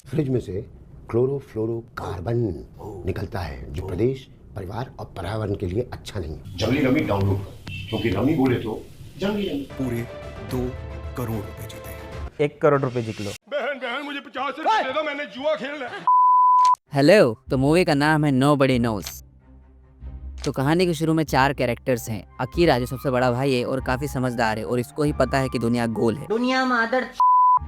Fridge में से chlorofluorocarbon निकलता है जो प्रदेश, परिवार और पर्यावरण के लिए अच्छा नहीं है। जंगली रमी डाउनलोड कर, क्योंकि रमी बोले तो जंगली रमी। पूरे 2 करोड़ रुपए जीते। 1 करोड़ रुपए जीत लो। बहन मुझे 50 रुपए दे दो, मैंने जुआ खेलना है। हेलो, तो मूवी का नाम है नोबडी नोज। तो कहानी के शुरू में 4 कैरेक्टर्स हैं। अकीरा जो सबसे बड़ा भाई है और काफी समझदार है और इसको ही पता है कि दुनिया गोल है। दुनिया मादर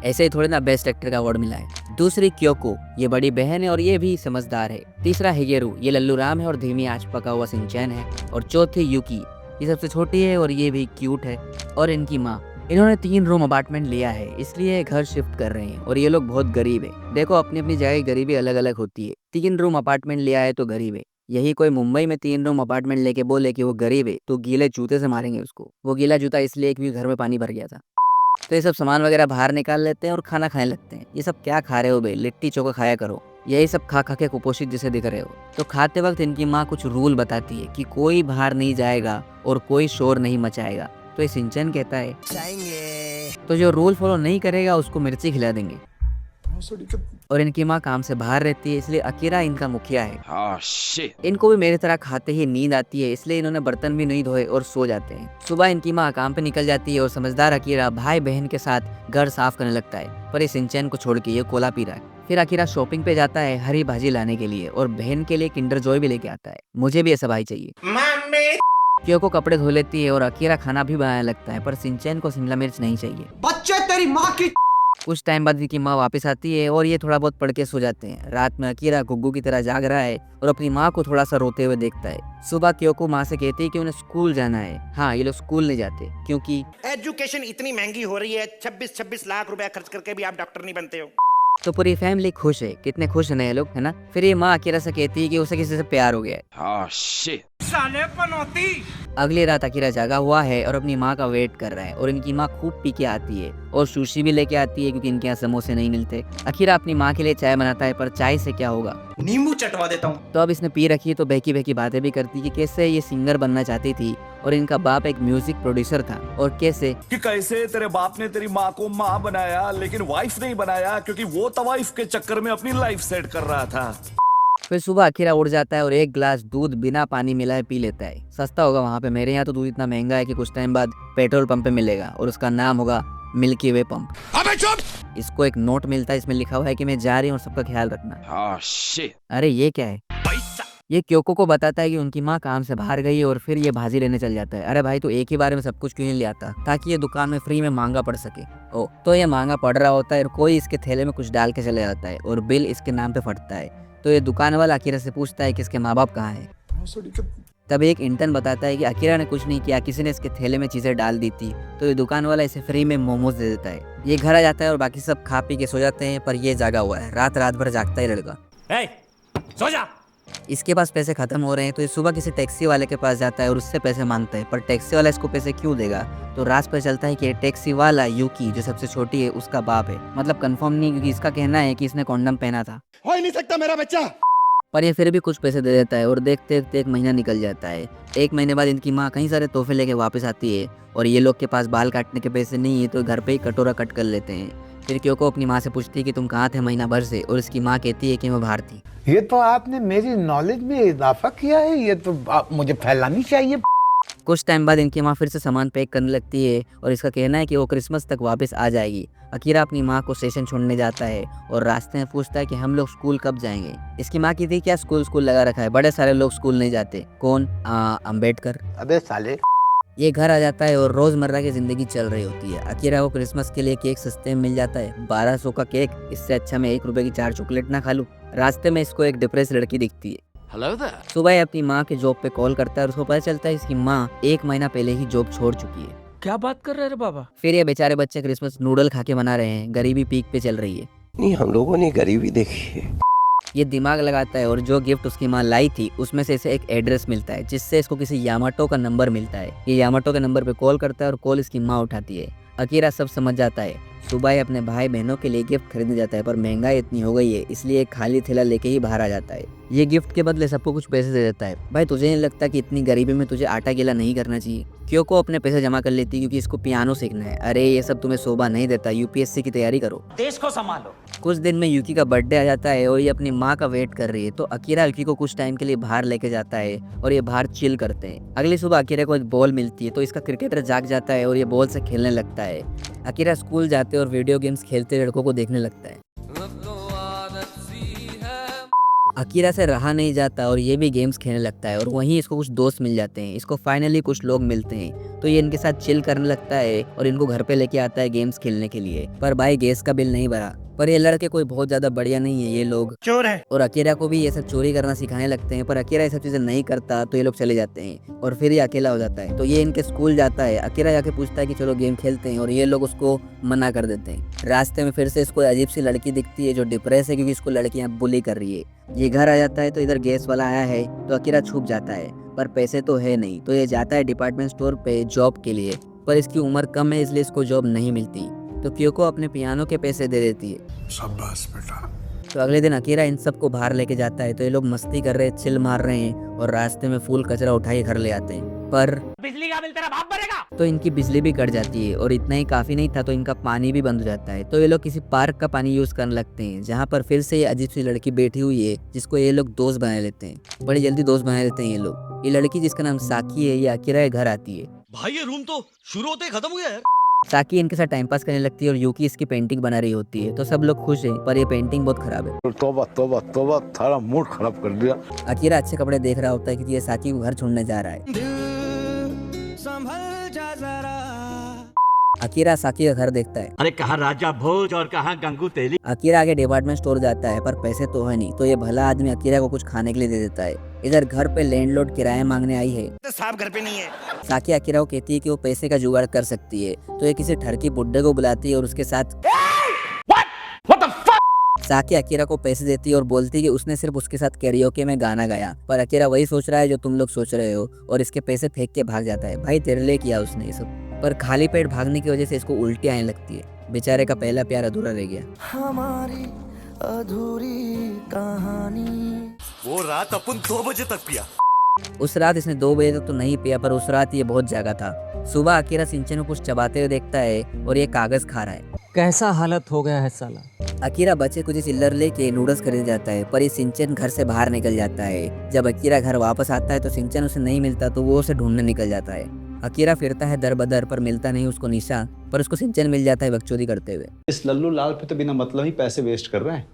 ऐसे ही थोड़े ना बेस्ट एक्टर का अवार्ड मिला है। दूसरी क्योको, ये बड़ी बहन है और ये भी समझदार है। तीसरा हिगेरू, ये लल्लू राम है और धीमी आंच पका हुआ सिंचैन है। और चौथी यूकी, ये सबसे छोटी है और ये भी क्यूट है। और इनकी माँ। इन्होंने 3 रूम अपार्टमेंट लिया है, इसलिए घर शिफ्ट कर रहे हैं और ये लोग बहुत गरीब है। देखो, अपनी अपनी जगह गरीबी अलग अलग होती है। 3 रूम अपार्टमेंट लिया है तो गरीब है। यही कोई मुंबई में 3 रूम अपार्टमेंट लेके बोले कि वो गरीब है तो गीले जूते से मारेंगे उसको। वो गीला जूता इसलिए कि घर में पानी भर गया था। तो ये सब सामान वगैरह बाहर निकाल लेते हैं और खाना खाने लगते हैं। ये सब क्या खा रहे हो बे? लिट्टी चोखा खाया करो। यही सब खा खा के कुपोषित जैसे दिख रहे हो। तो खाते वक्त इनकी माँ कुछ रूल बताती है कि कोई बाहर नहीं जाएगा और कोई शोर नहीं मचाएगा। तो ये सिंचन कहता है जाएंगे, तो जो रूल फॉलो नहीं करेगा उसको मिर्ची खिला देंगे। और इनकी माँ काम से बाहर रहती है, इसलिए अकीरा इनका मुखिया है। इनको भी मेरी तरह खाते ही नींद आती है, इसलिए इन्होंने बर्तन भी नहीं धोए और सो जाते हैं। सुबह इनकी माँ काम पे निकल जाती है और समझदार अकीरा भाई बहन के साथ घर साफ करने लगता है। पर ये सिंचन को छोड़ के ये कोला पी रहा है। फिर अकीरा शॉपिंग पे जाता है हरी भाजी लाने के लिए और बहन के लिए किंडर जॉय भी लेके आता है। मुझे भी ऐसा भाई चाहिए। क्योको कपड़े धो लेती है और अकीरा खाना भी बनाने लगता है, पर सिंचन को शिमला मिर्च नहीं चाहिए। बच्चे तेरी माँ की। कुछ टाइम बाद इनकी माँ वापस आती है और ये थोड़ा बहुत पढ़ के सो जाते हैं। रात में अकीरा गुग्गू की तरह जाग रहा है और अपनी माँ को थोड़ा सा रोते हुए देखता है। सुबह क्योको माँ से कहती है कि उन्हें स्कूल जाना है। हाँ, ये लोग स्कूल नहीं जाते क्योंकि एजुकेशन इतनी महंगी हो रही है, 26-26 लाख रुपया खर्च करके भी आप डॉक्टर नहीं बनते हो। तो पूरी फैमिली खुश है। कितने खुश हैं ये लोग, है ना। फिर ये माँ अकीरा से कहती है कि उसे किसी से प्यार हो गया है। साले पनौती। अगली रात अकीरा जागा हुआ है और अपनी माँ का वेट कर रहा है और इनकी माँ खूब पी के आती है और सुशी भी लेके आती है क्योंकि इनके यहाँ समोसे नहीं मिलते। अकीरा अपनी माँ के लिए चाय बनाता है, पर चाय से क्या होगा, नींबू चटवा देता हूँ। तो अब इसने पी रखी है तो बहकी बहकी बातें भी करती कि कैसे ये सिंगर बनना चाहती थी और इनका बाप एक म्यूजिक प्रोड्यूसर था। और कैसे कि कैसे तेरे बाप ने तेरी माँ को माँ बनाया लेकिन वाइफ नहीं बनाया, क्योंकि वो तवाइफ के चक्कर में अपनी लाइफ सेट कर रहा था। फिर सुबह अकीरा उठ जाता है और 1 गिलास दूध बिना पानी मिलाए पी लेता है। सस्ता होगा वहाँ पे, मेरे यहाँ तो दूध इतना महंगा है कि कुछ टाइम बाद पेट्रोल पंप पे मिलेगा और उसका नाम होगा मिल्की वे पंप। अबे चुप। इसको एक नोट मिलता है, इसमें लिखा हुआ है कि मैं जा रही हूँ और सबका ख्याल रखना। अरे ये क्या है? ये क्योको को बताता है कि उनकी माँ काम से बाहर गई है और फिर ये भाजी लेने चल जाता है। अरे भाई, तो एक ही बार में सब कुछ क्यों नहीं ले आता, ताकि ये दुकान में फ्री में महंगा पड़ सके। ओ, तो ये महंगा पड़ रहा होता है और कोई इसके थैले में कुछ डाल के चले जाता है और बिल इसके नाम पे फटता है। तो ये दुकान वाला अकीरा से पूछता है कि इसके माँ बाप कहाँ हैं। तब एक इंटर्न बताता है कि अकीरा ने कुछ नहीं किया, किसी ने इसके थैले में चीजें डाल दी थी। तो ये दुकान वाला इसे फ्री में मोमोज दे देता है। ये घर आ जाता है और बाकी सब खा पी के सो जाते हैं, पर ये जागा हुआ है। रात भर जागता है लड़का। सो जा। इसके पास पैसे खत्म हो रहे हैं तो ये सुबह किसी टैक्सी वाले के पास जाता है और उससे पैसे मांगता है, पर टैक्सी वाला इसको पैसे क्यों देगा। तो रात पर चलता है कि ये टैक्सी वाला यूकी जो सबसे छोटी है उसका बाप है। मतलब कंफर्म नहीं, क्योंकि इसका कहना है कि इसने कॉन्डम पहना था। हो ही नहीं सकता मेरा बच्चा। पर ये फिर भी कुछ पैसे दे देता है और देखते देखते 1 महीना निकल जाता है। 1 महीने बाद इनकी माँ कई सारे तोहफे लेके वापस आती है और ये लोग के पास बाल काटने के पैसे नहीं है तो घर पे ही कटोरा कट कर लेते हैं। फिर क्योको अपनी माँ से पूछती है कि तुम कहाँ थे महीना भर से, और इसकी माँ कहती है कि मैं बाहर थी। ये तो आपने मेरी नॉलेज में इजाफा किया है, ये तो मुझे फैलानी चाहिए। कुछ टाइम बाद इनकी माँ फिर से सामान पैक करने लगती है और इसका कहना है कि वो क्रिसमस तक वापस आ जाएगी। अकीरा अपनी माँ को स्टेशन छोड़ने जाता है और रास्ते में पूछता है कि हम लोग स्कूल कब जाएंगे। इसकी माँ कहती है क्या स्कूल लगा रखा है, बड़े सारे लोग स्कूल नहीं जाते। कौन? अम्बेडकर। अबे साले। ये घर आ जाता है और रोजमर्रा की जिंदगी चल रही होती है। अकीरा को क्रिसमस के लिए केक सस्ते में मिल जाता है, 1200 का केक। इससे अच्छा मैं 1 रुपए की 4 चॉकलेट ना खा लूं। रास्ते में इसको एक डिप्रेस लड़की दिखती है। सुबह अपनी माँ के जॉब पे कॉल करता है और उसको पता चलता है इसकी माँ 1 महीना पहले ही जॉब छोड़ चुकी है। क्या बात कर रहे रे बाबा। फिर ये बेचारे बच्चे क्रिसमस नूडल खा के मना रहे हैं। गरीबी पीक पे चल रही है। नहीं, हम लोगों ने गरीबी देखी है। ये दिमाग लगाता है और जो गिफ्ट उसकी माँ लाई थी उसमें से इसे एक एड्रेस मिलता है, जिससे इसको किसी यामाटो का नंबर मिलता है। ये यामाटो के नंबर पे कॉल करता है और कॉल इसकी माँ उठाती है। अकीरा सब समझ जाता है। सुबह अपने भाई बहनों के लिए गिफ्ट खरीदने जाता है, पर महंगाई इतनी हो गई है इसलिए एक खाली थैला लेके ही बाहर आ जाता है। ये गिफ्ट के बदले सबको कुछ पैसे दे देता है। भाई तुझे नहीं लगता कि इतनी गरीबी में तुझे आटा गीला नहीं करना चाहिए? क्योको अपने पैसे जमा कर लेती क्योंकि इसको पियानो सीखना है। अरे ये सब तुम्हें शोभा नहीं देता, यूपीएससी की तैयारी करो। देश को संभालो। कुछ दिन में यूकी का बर्थडे आ जाता है और ये अपनी माँ का वेट कर रही है, तो अकीरा यूकी को कुछ टाइम के लिए बाहर लेके जाता है और ये बाहर चिल करते हैं। अगली सुबह अकीरा को एक बॉल मिलती है, तो इसका क्रिकेटर जाग जाता है और ये बॉल से खेलने लगता है। अकीरा स्कूल जाते और वीडियो गेम्स खेलते लड़कों को देखने लगता है। अकीरा से रहा नहीं जाता और ये भी गेम्स खेलने लगता है और वहीं इसको कुछ दोस्त मिल जाते हैं। इसको फाइनली कुछ लोग मिलते हैं, तो ये इनके साथ चिल करने लगता है और इनको घर पे लेके आता है गेम्स खेलने के लिए। पर भाई गैस का बिल नहीं भरा। पर ये लड़के कोई बहुत ज्यादा बढ़िया नहीं है, ये लोग चोर है। और अकीरा को भी ये सब चोरी करना सिखाने लगते हैं। पर अकीरा ये सब चीजें नहीं करता, तो ये लोग चले जाते हैं और फिर ये अकेला हो जाता है। तो ये इनके स्कूल जाता है। अकीरा जाके पूछता है कि चलो गेम खेलते हैं और ये लोग उसको मना कर देते हैं। रास्ते में फिर से इसको अजीब सी लड़की दिखती है जो डिप्रेस है क्योंकि इसको लड़कियां बुली कर रही है। ये घर आ जाता है तो इधर गैस वाला आया है, तो अकीरा छुप जाता है। पर पैसे तो है नहीं, तो ये जाता है डिपार्टमेंट स्टोर पे जॉब के लिए। पर इसकी उम्र कम है इसलिए इसको जॉब नहीं मिलती, तो क्योको अपने पियानो के पैसे दे देती है। शाबाश बेटा। तो अगले दिन अकीरा इन सबको बाहर लेके जाता है, तो ये लोग मस्ती कर रहे हैं, चिल मार रहे हैं और रास्ते में फूल कचरा उठा के घर ले आते हैं। पर बिजली का बिल तेरा बाप भरेगा। तो इनकी बिजली भी कट जाती है और इतना ही काफी नहीं था, तो इनका पानी भी बंद हो जाता है। तो ये लोग किसी पार्क का पानी यूज करने लगते हैं, जहाँ पर फिर से ये अजीब सी लड़की बैठी हुई है जिसको ये लोग दोस्त बना लेते हैं। बड़ी जल्दी दोस्त बना लेते हैं ये लोग। ये लड़की जिसका नाम साकी है, ये अकीरा के घर आती है। भाई ये रूम तो शुरू होते ही खत्म हो गया यार। साकी इनके साथ टाइम पास करने लगती है और यूकी इसकी पेंटिंग बना रही होती है। तो सब लोग खुश हैं, पर ये पेंटिंग बहुत खराब है। तोबा तोबा तोबा, थारा मूड खराब कर दिया। अकीरा अच्छे कपड़े देख रहा होता है क्योंकि ये साकी को घर छोड़ने जा रहा है। अकीरा साकी का घर देखता है। अरे कहाँ राजा भोज और कहाँ गंगू तेली। अकीरा आगे डिपार्टमेंट स्टोर जाता है, पर पैसे तो है नहीं, तो ये भला आदमी अकीरा को कुछ खाने के लिए दे देता है। इधर घर पे लैंडलॉर्ड किराया मांगने आई है। तो साहब घर पे नहीं है। साकी अकीरा को कहती है कि वो पैसे का जुगाड़ कर सकती है, तो ये किसी ठरकी बुड्ढे को बुलाती है और उसके साथ साकी अकीरा को पैसे देती है और बोलती है कि उसने सिर्फ उसके साथ कैरियोके में गाना गाया। पर अकीरा वही सोच रहा है जो तुम लोग सोच रहे हो और इसके पैसे फेंक के भाग जाता है। भाई तेरे लिए किया उसने ये सब। पर खाली पेट भागने की वजह से इसको उल्टी आने लगती है। बेचारे का पहला प्यार अधूरा रह गया। हमारी अधूरी कहानी। वो रात अपन 2 बजे तक पिया। उस रात इसने 2 बजे तक तो नहीं पिया, पर उस रात ये बहुत जागा था। सुबह अकीरा सिंचन को कुछ चबाते हुए देखता है और ये कागज खा रहा है। कैसा हालत हो गया है साला। अकीरा बच्चे कुछ चिल्लर लेके नूडल्स खरीद जाता है, पर ये सिंचन घर से बाहर निकल जाता है। जब अकीरा घर वापस आता है तो सिंचन उसे नहीं मिलता, तो वो उसे ढूंढने निकल जाता है। अकीरा फिरता है दर बदर, पर मिलता नहीं उसको निशा, पर उसको सिंचन मिल जाता है बकचोदी करते हुए। इस लल्लू लाल पे तो बिना मतलब ही पैसे वेस्ट कर रहे हैं।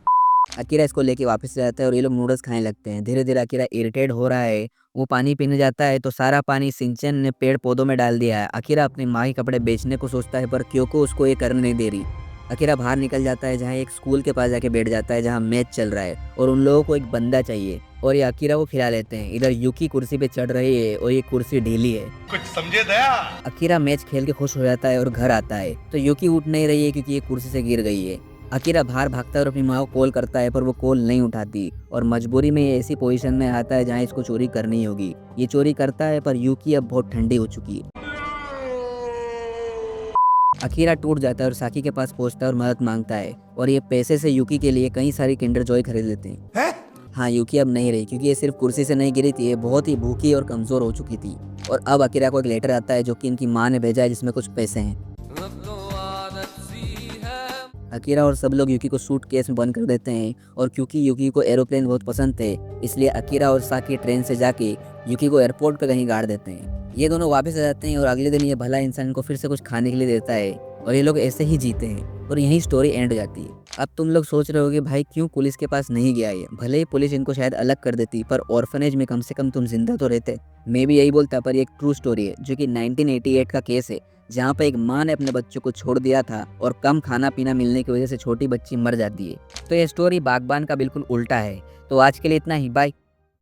अकीरा इसको लेके वापस जाता है और ये लोग नूडल्स खाने लगते हैं। धीरे धीरे अकीरा इरिटेट हो रहा है, वो पानी पीने जाता है तो सारा पानी सिंचन ने पेड़ पौधों में डाल दिया है। अकीरा अपनी माँ के कपड़े बेचने को सोचता है, पर क्योंकि उसको ये करने नहीं दे रही। अकीरा बाहर निकल जाता है, जहाँ एक स्कूल के पास जाके बैठ जाता है जहाँ मैच चल रहा है और उन लोगों को एक बंदा चाहिए और ये अकीरा को खिला लेते हैं। इधर यूकी कुर्सी पे चढ़ रही है और ये कुर्सी ढीली है। कुछ समझे दया। अकीरा मैच खेल के खुश हो जाता है और घर आता है, तो यूकी उठ नहीं रही है क्योंकि ये कुर्सी से गिर गई है। अकीरा बाहर भागता है और अपनी माँ को कॉल करता है, पर वो कॉल नहीं उठाती और मजबूरी में ये ऐसी पोजीशन में आता है जहाँ इसको चोरी करनी होगी। ये चोरी करता है, पर यूकी अब बहुत ठंडी हो चुकी है। अकीरा टूट जाता है और साकी के पास पहुंचता है और मदद मांगता है और ये पैसे से यूकी के लिए कई सारी किंडर जॉय खरीद लेते हैं। हाँ, यूकी अब नहीं रही क्योंकि ये सिर्फ कुर्सी से नहीं गिरी थी, ये बहुत ही भूखी और कमजोर हो चुकी थी। और अब अकीरा को एक लेटर आता है जो कि इनकी माँ ने भेजा है, जिसमें कुछ पैसे हैं। अकीरा और सब लोग यूकी को सूटकेस में बंद कर देते हैं और क्योंकि यूकी को एरोप्लेन बहुत पसंद थे, इसलिए अकीरा और साकी ट्रेन से जाके यूकी को एयरपोर्ट पे कहीं गाड़ देते हैं। ये दोनों वापस आ जाते हैं और अगले दिन ये भला इंसान को फिर से कुछ खाने के लिए देता है और ये लोग ऐसे ही जीते हैं और यही स्टोरी एंड हो जाती है। अब तुम लोग सोच रहे होगे भाई क्यों पुलिस के पास नहीं गया ये। भले ही पुलिस इनको शायद अलग कर देती, पर ऑर्फनेज में कम से कम तुम जिंदा तो रहते। मैं भी यही बोलता, पर ये एक ट्रू स्टोरी है जो कि 1988 का केस है, जहाँ पे एक माँ ने अपने बच्चों को छोड़ दिया था और कम खाना पीना मिलने की वजह से छोटी बच्ची मर जाती है। तो ये स्टोरी बागबान का बिल्कुल उल्टा है। तो आज के लिए इतना ही, बाय।